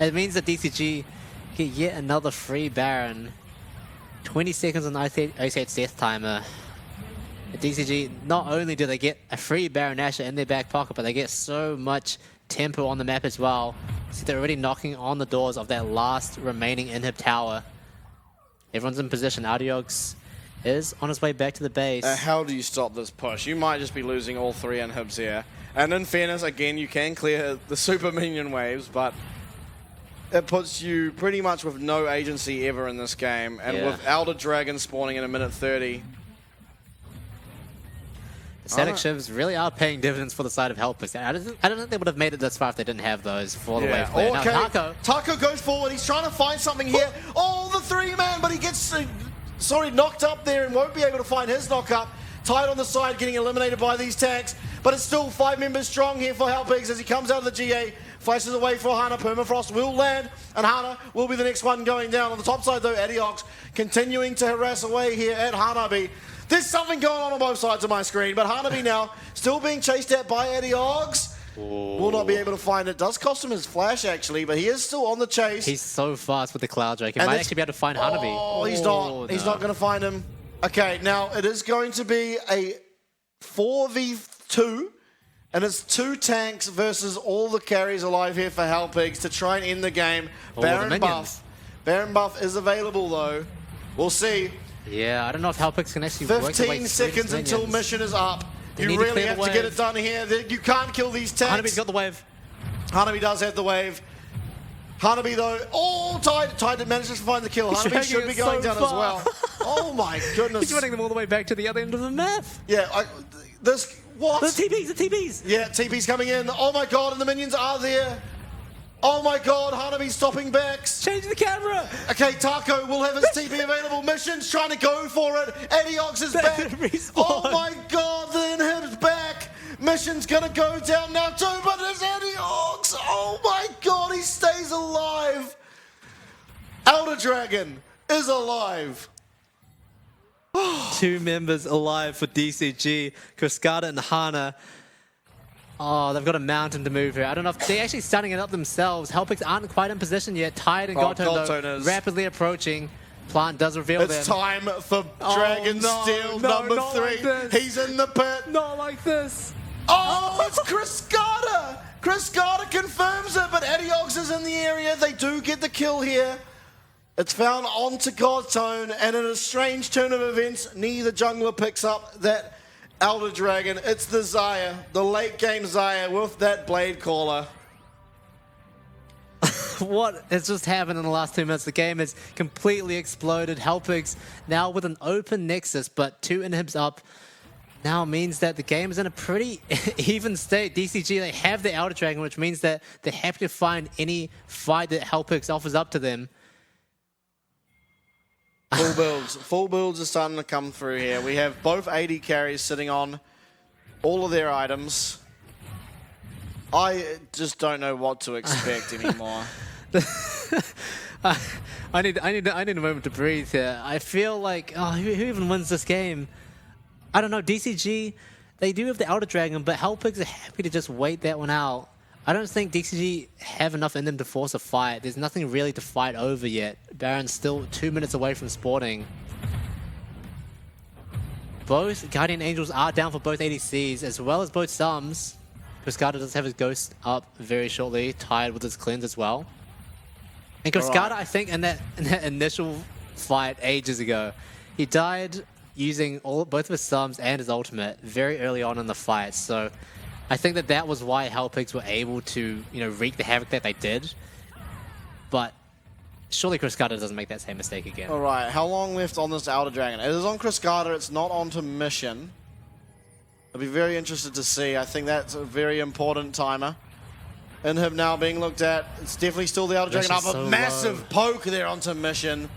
it means that DCG get yet another free Baron. 20 seconds on IC8's death timer. At DCG, not only do they get a free Baron Asher in their back pocket, but they get so much tempo on the map as well. See, they're already knocking on the doors of that last remaining inhib tower. Everyone's in position. Adiox is on his way back to the base. How do you stop this push? You might just be losing all 3 inhibs here. And in fairness, again, you can clear the super minion waves, but it puts you pretty much with no agency ever in this game. And with Elder Dragon spawning in a minute 30. The static shivs really are paying dividends for the side of Helpix. I don't think they would have made it this far if they didn't have those for the wave clear. Okay. Now, Taco goes forward. He's trying to find something here. Oh, the 3-man, but he gets knocked up there and won't be able to find his knock-up. Tide on the side, getting eliminated by these tanks. But it's still 5 members strong here for Helpix as he comes out of the GA. Flashes away for Hana. Permafrost will land, and Hana will be the next one going down. On the top side, though, Adiox continuing to harass away here at Hanabi. There's something going on both sides of my screen, but Hanabi now still being chased at by Adiox. Will not be able to find it. Does cost him his flash, actually, but he is still on the chase. He's so fast with the Cloud Drake. He might actually be able to find Hanabi. Oh, he's not. No. He's not going to find him. Okay, now it is going to be a 4v2, and it's 2 tanks versus all the carries alive here for Helpix to try and end the game. Baron buff. Baron buff is available, though. We'll see. Yeah, I don't know if Helpix can actually work their way 15 seconds until mission is up. You really have to get it done here. You can't kill these tanks. Hanabi's got the wave. Hanabi does have the wave. Hanabi, though, Tide manages to find the kill. Hanabi should be going down as well. Oh my goodness. He's running them all the way back to the other end of the map. Yeah, what? The TPs. Yeah, TP's coming in. Oh my god, and the minions are there. Oh my god, Hanabi's stopping backs. Change the camera. Okay, Taco will have his TP available. Mission's trying to go for it. Adiox is back. Oh my god, the inhib's back. Mission's gonna go down now too, but it's Adiox. Oh my god, he stays alive. Elder Dragon is alive. 2 members alive for DCG, Cascada and Hana. Oh, they've got a mountain to move here. I don't know if they're actually starting it up themselves. Helpix aren't quite in position yet. Tide and Goldtone rapidly approaching. Plant does reveal them. It's time for Dragon Steel number 3. Like he's in the pit. Not like this. Oh, it's Cascada. Cascada confirms it, but Adiox is in the area. They do get the kill here. It's found onto Goldtone, and in a strange turn of events, neither jungler picks up that Elder Dragon. It's the Xayah, the late game Xayah with that blade caller. what has just happened in the last 2 minutes? The game has completely exploded. Helpix now with an open Nexus, but 2 inhibs up now means that the game is in a pretty even state. DCG, they have the Elder Dragon, which means that they're happy to find any fight that Helpix offers up to them. Full builds are starting to come through here. We have both AD carries sitting on all of their items. I just don't know what to expect anymore. I need a moment to breathe here. I feel like, oh, who even wins this game? I don't know. DCG, they do have the Elder Dragon, but Helpix are happy to just wait that one out. I don't think DCG have enough in them to force a fight. There's nothing really to fight over yet. Baron's still 2 minutes away from spawning. Both Guardian Angels are down for both ADCs, as well as both Sums. Cryscata does have his Ghost up very shortly, tied with his Cleanse as well. And Cryscata, I think, in that initial fight ages ago, he died using both of his Sums and his ultimate very early on in the fight. So I think that was why Helpix were able to, wreak the havoc that they did. But surely Cryscata doesn't make that same mistake again. All right, how long left on this Elder Dragon? It is on Cryscata, it's not onto Mission. I'll be very interested to see. I think that's a very important timer. Inhib now being looked at. It's definitely still the Elder Dragon up. A massive poke there onto Mission.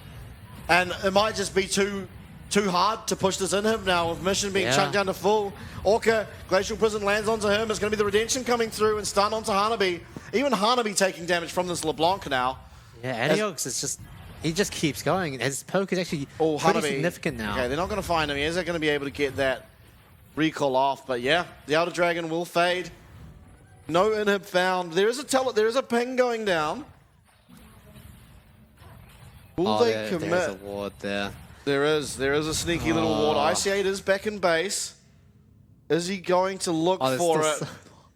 And it might just be too hard to push this Inhib now with Mission being chunked down to full. Orca, Glacial Prison lands onto him. It's going to be the Redemption coming through and stun onto Hanabi. Even Hanabi taking damage from this LeBlanc now. Yeah, Adiox is just... He just keeps going. His poke is actually pretty significant now. Okay, they're not going to find him. He isn't going to be able to get that recall off. But yeah, the Elder Dragon will fade. No inhib found. There is a ping going down. Will they commit? There's a ward there. There is a sneaky little ward. IC8 is back in base. Is he going to look for it?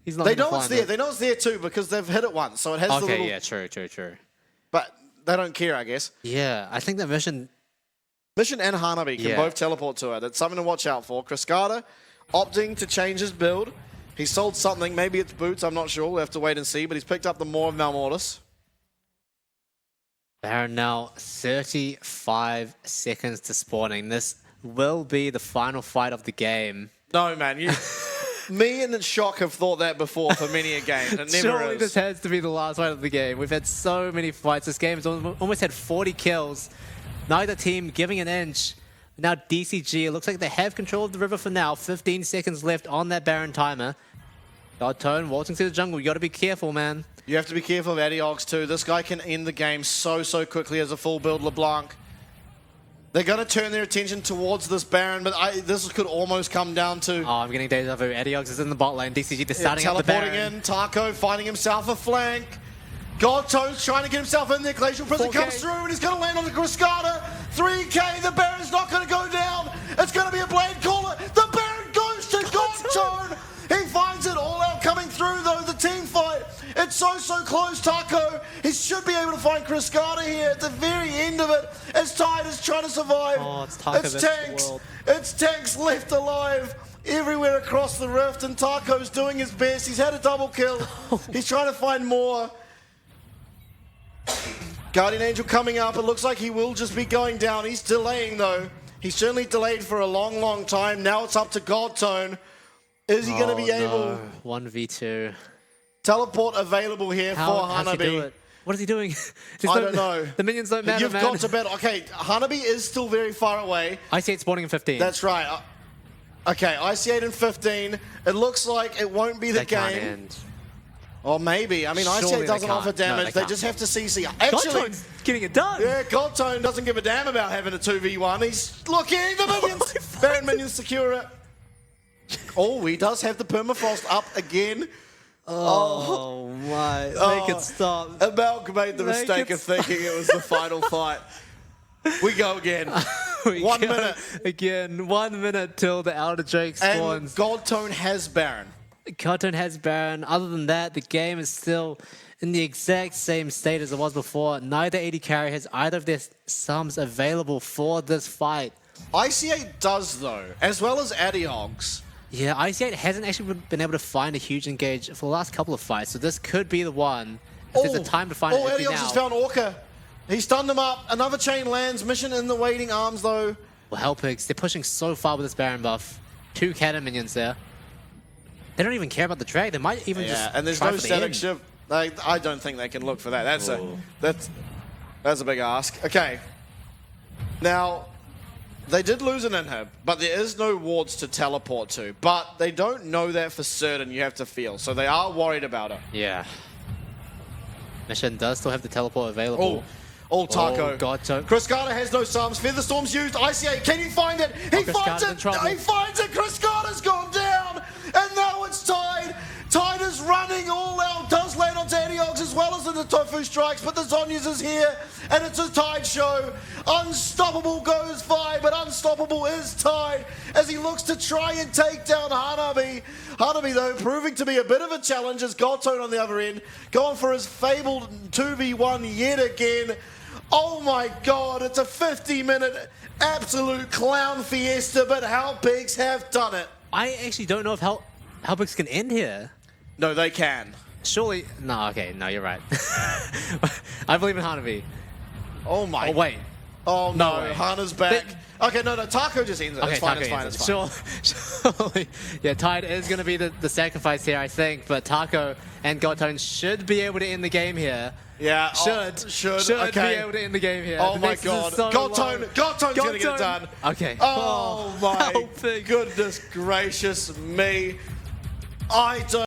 He's not. They know it's there. They know it's there too because they've hit it once. So it has the little... yeah, true. But they don't care, I guess. Yeah, I think that Mission and Hanabi can both teleport to it. That's something to watch out for. Cryscata opting to change his build. He sold something. Maybe it's boots. I'm not sure. We'll have to wait and see. But he's picked up the Maw of Malmortis. Baron now 35 seconds to spawning. This will be the final fight of the game. No, man. Me and Shock have thought that before for many a game. It never Surely is. this has to be the last fight of the game. We've had so many fights. This game has almost had 40 kills. Neither team giving an inch. Now DCG, it looks like they have control of the river for now. 15 seconds left on that Baron timer. Godtone waltzing through the jungle. You got to be careful, man. You have to be careful of Adiox too. This guy can end the game so quickly as a full build LeBlanc. They're going to turn their attention towards this Baron, but this could almost come down to... Oh, I'm getting deja vu. Adiox is in the bot lane. DCG, they're starting up the Baron. Teleporting in. Taco finding himself a flank. Godtone's trying to get himself in there. Glacial Prison comes through and he's going to land on the Cryscata. 3k, the Baron's not going to go down. It's going to be a blade caller. The Baron goes to Godtone. He finds it all out coming through though, the team fight. It's so close, Taco. He should be able to find Cryscata here at the very end of it. As Tide is trying to survive. Oh, it's Taco. It's tanks. It's tanks left alive everywhere across the rift, and Taco's doing his best. He's had a double kill. He's trying to find more. Guardian Angel coming up. It looks like he will just be going down. He's delaying though. He's certainly delayed for a long time. Now it's up to Godtone. Is he going to be able... 1v2. Teleport available here for Hanabi. What is he doing? I don't know. The minions don't matter, You've got to bet. Okay, Hanabi is still very far away. IC8 spawning in 15. That's right. Okay, IC8 in 15. It looks like it won't be the game. Can't end. Or maybe. I mean, IC8 doesn't offer damage. They just have to CC. Actually, Godtone's getting it done. Yeah, Godtone doesn't give a damn about having a 2v1. He's looking. The minions. Baron minions secure it. Oh, he does have the permafrost up again. Oh my. Make it stop. Amalk made the mistake of thinking it was the final fight. We go again. 1 minute. Again, 1 minute till the Elder Drake spawns. And Godtone has Baron. Godtone has Baron. Other than that, the game is still in the exact same state as it was before. Neither AD carry has either of their sums available for this fight. IC8 does though, as well as Adiox. Yeah, IC8 hasn't actually been able to find a huge engage for the last couple of fights, so this could be the one. There's a time to find it. It'd be Elios now. has found Orca. He stunned him up. Another chain lands. Mission in the waiting arms, though. Well, Hellpigs, they're pushing so far with this Baron buff. 2 cannon minions there. They don't even care about the drag. They might even just and there's try no for the static end. shift. I don't think they can look for that. That's a big ask. Okay. Now, they did lose an inhib, but there is no wards to teleport to. But they don't know that for certain. You have to feel. So they are worried about it. Yeah. Mission does still have the teleport available. Taco. Oh, God, so Chris Carter has no sums. Featherstorm's used. ICA, can he find it? He Chris finds Carter's it. in trouble. He finds it. Chris Carter's gone down. And now it's tied. Tide is running all out. Does land onto Antiox as well as in the Tofu strikes. But the Zonyas is here. And it's a Tide show. Unstoppable goes by, but Unstoppable is Tide as he looks to try and take down Hanabi. Hanabi, though, proving to be a bit of a challenge as Godtone on the other end. Going for his fabled 2v1 yet again. Oh my God, it's a 50-minute absolute clown fiesta, but Hellpigs have done it. I actually don't know if Hellpigs can end here. No, they can. Surely. No, okay, no, you're right. I believe in Hanabi. Oh my. Oh, wait. Oh No no, way. Hana's back. Okay, no, Taco just ends it. Okay, It's fine, Taco it's fine, ends it's it. fine. Surely. Yeah, Tide is going to be the sacrifice here, I think, but Taco and Godtone should be able to end the game here. Yeah, Should okay. be able to end the game here. Oh The my Nexus is God. so Godtone's gonna get it done. Okay. Oh my Hellpig. goodness gracious me. I don't